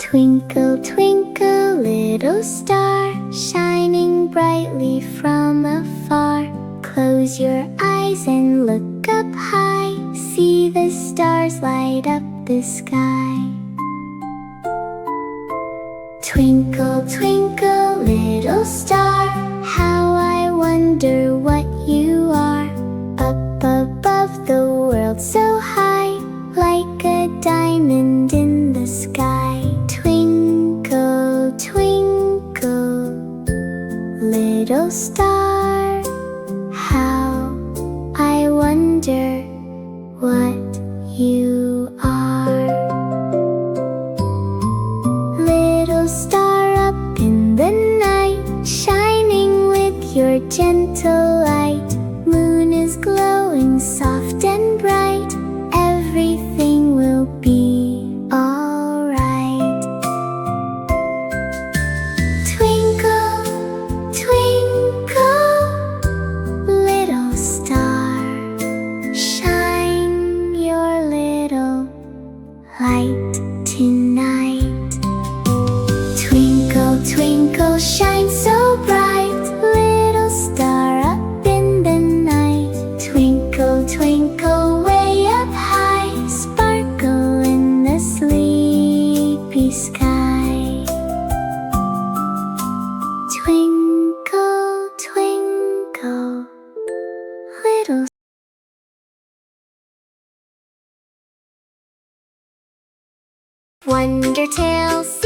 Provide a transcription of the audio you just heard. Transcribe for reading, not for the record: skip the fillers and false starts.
Twinkle, twinkle, little star, shining brightly from afar. Close your eyes and look up high. See the stars light up the sky. Twinkle, twinkle, little star, how I wonder what you are. Up above the world so high, like a diamond in the sky. Twinkle, twinkle, little star, how I wonder what you are. Little star up in the night, shining with your gentle light. Moon is glowing soft and bright, everything will be alright. Twinkle, twinkle, little star, shine your little light tonight. Twinkle, twinkle, shine so bright, little star up in the night. Twinkle, twinkle, way up high, sparkle in the sleepy sky. Twinkle, twinkle, little WonderTales